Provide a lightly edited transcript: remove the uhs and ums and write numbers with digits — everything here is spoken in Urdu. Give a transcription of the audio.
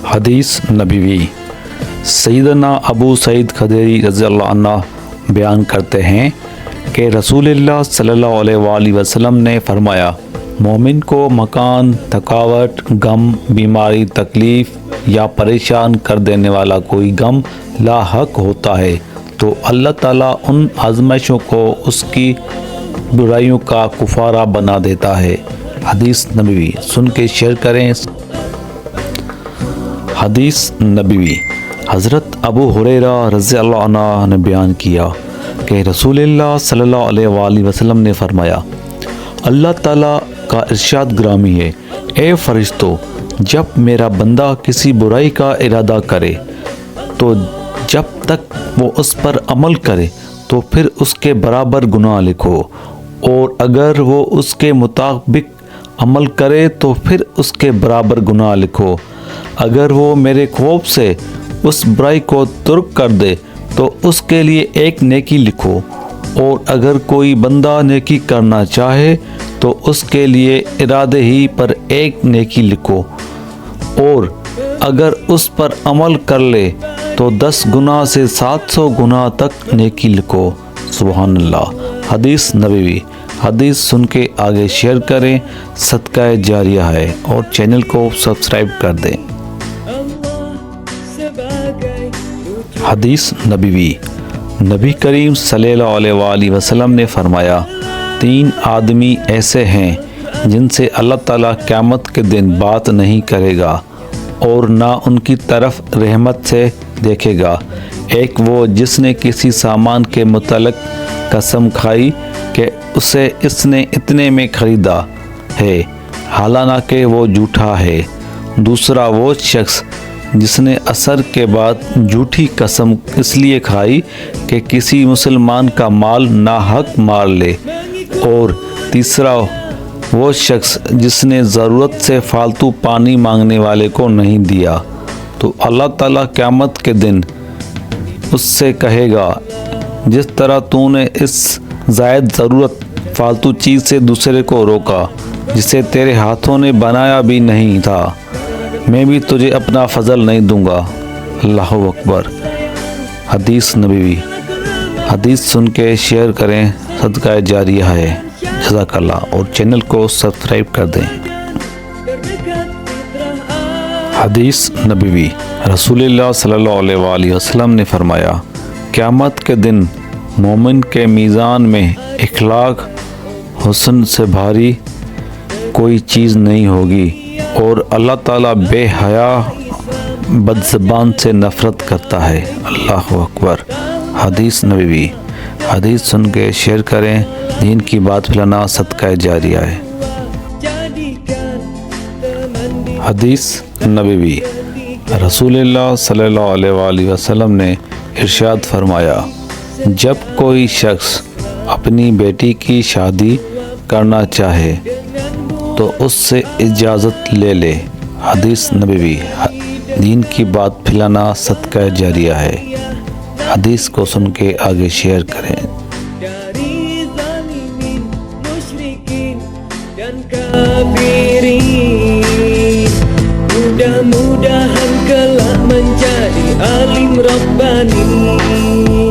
حدیث نبوی۔ سیدنا ابو سعید خدری رضی اللہ عنہ بیان کرتے ہیں کہ رسول اللہ صلی اللہ علیہ وآلہ وسلم نے فرمایا، مومن کو مکان، تھکاوٹ، غم، بیماری، تکلیف یا پریشان کر دینے والا کوئی غم لاحق ہوتا ہے تو اللہ تعالیٰ ان آزمائشوں کو اس کی برائیوں کا کفارہ بنا دیتا ہے۔ حدیث نبوی سن کے شیئر کریں۔ حدیث نبوی۔ حضرت ابو ہریرہ رضی اللہ عنہ نے بیان کیا کہ رسول اللہ صلی اللہ علیہ وآلہ وسلم نے فرمایا، اللہ تعالیٰ کا ارشاد گرامی ہے، اے فرشتو، جب میرا بندہ کسی برائی کا ارادہ کرے تو جب تک وہ اس پر عمل کرے تو پھر اس کے برابر گناہ لکھو، اور اگر وہ اس کے مطابق عمل کرے تو پھر اس کے برابر گناہ لکھو۔ اگر وہ میرے خوف سے اس برائی کو ترک کر دے تو اس کے لیے ایک نیکی لکھو، اور اگر کوئی بندہ نیکی کرنا چاہے تو اس کے لیے ارادے ہی پر ایک نیکی لکھو، اور اگر اس پر عمل کر لے تو 10 گناہ سے 700 گناہ تک نیکی لکھو۔ سبحان اللہ۔ حدیث نبوی۔ حدیث سن کے آگے شیئر کریں، صدقہ جاریہ ہے، اور چینل کو سبسکرائب کر دیں۔ حدیث نبوی۔ نبی کریم صلی اللہ علیہ وآلہ وسلم نے فرمایا، 3 آدمی ایسے ہیں جن سے اللہ تعالیٰ قیامت کے دن بات نہیں کرے گا اور نہ ان کی طرف رحمت سے دیکھے گا۔ ایک وہ جس نے کسی سامان کے متعلق قسم کھائی کہ اسے اس نے اتنے میں خریدا ہے، حالانکہ وہ جھوٹا ہے۔ دوسرا وہ شخص جس نے عصر کے بعد جھوٹی قسم اس لیے کھائی کہ کسی مسلمان کا مال ناحق مار لے۔ اور تیسرا وہ شخص جس نے ضرورت سے فالتو پانی مانگنے والے کو نہیں دیا، تو اللہ تعالیٰ قیامت کے دن اس سے کہے گا، جس طرح تو نے اس زائد ضرورت فالتو چیز سے دوسرے کو روکا جسے تیرے ہاتھوں نے بنایا بھی نہیں تھا، میں بھی تجھے اپنا فضل نہیں دوں گا۔ اللہ اکبر۔ حدیث نبوی۔ حدیث سن کے شیئر کریں، صدقہ جاریہ ہے۔ جزاک اللہ، اور چینل کو سبسکرائب کر دیں۔ حدیث نبوی۔ رسول اللہ صلی اللہ علیہ وآلہ وسلم نے فرمایا، قیامت کے دن مومن کے میزان میں اخلاق حسن سے بھاری کوئی چیز نہیں ہوگی، اور اللہ تعالیٰ بے حیا بدزبان سے نفرت کرتا ہے۔ اللہ اکبر۔ حدیث نبوی۔ حدیث سن کے شیئر کریں، دین کی بات پھیلانا صدقہ جاریہ ہے۔ حدیث نبوی۔ رسول اللہ صلی اللہ علیہ وآلہ وسلم نے ارشاد فرمایا، جب کوئی شخص اپنی بیٹی کی شادی کرنا چاہے تو اس سے اجازت لے لے۔ حدیث نبوی۔ دین کی بات پھیلانا صدقہ جاریہ ہے۔ حدیث کو سن کے آگے شیئر کریں۔ Mudah-mudahan kelak menjadi alim Rabbani.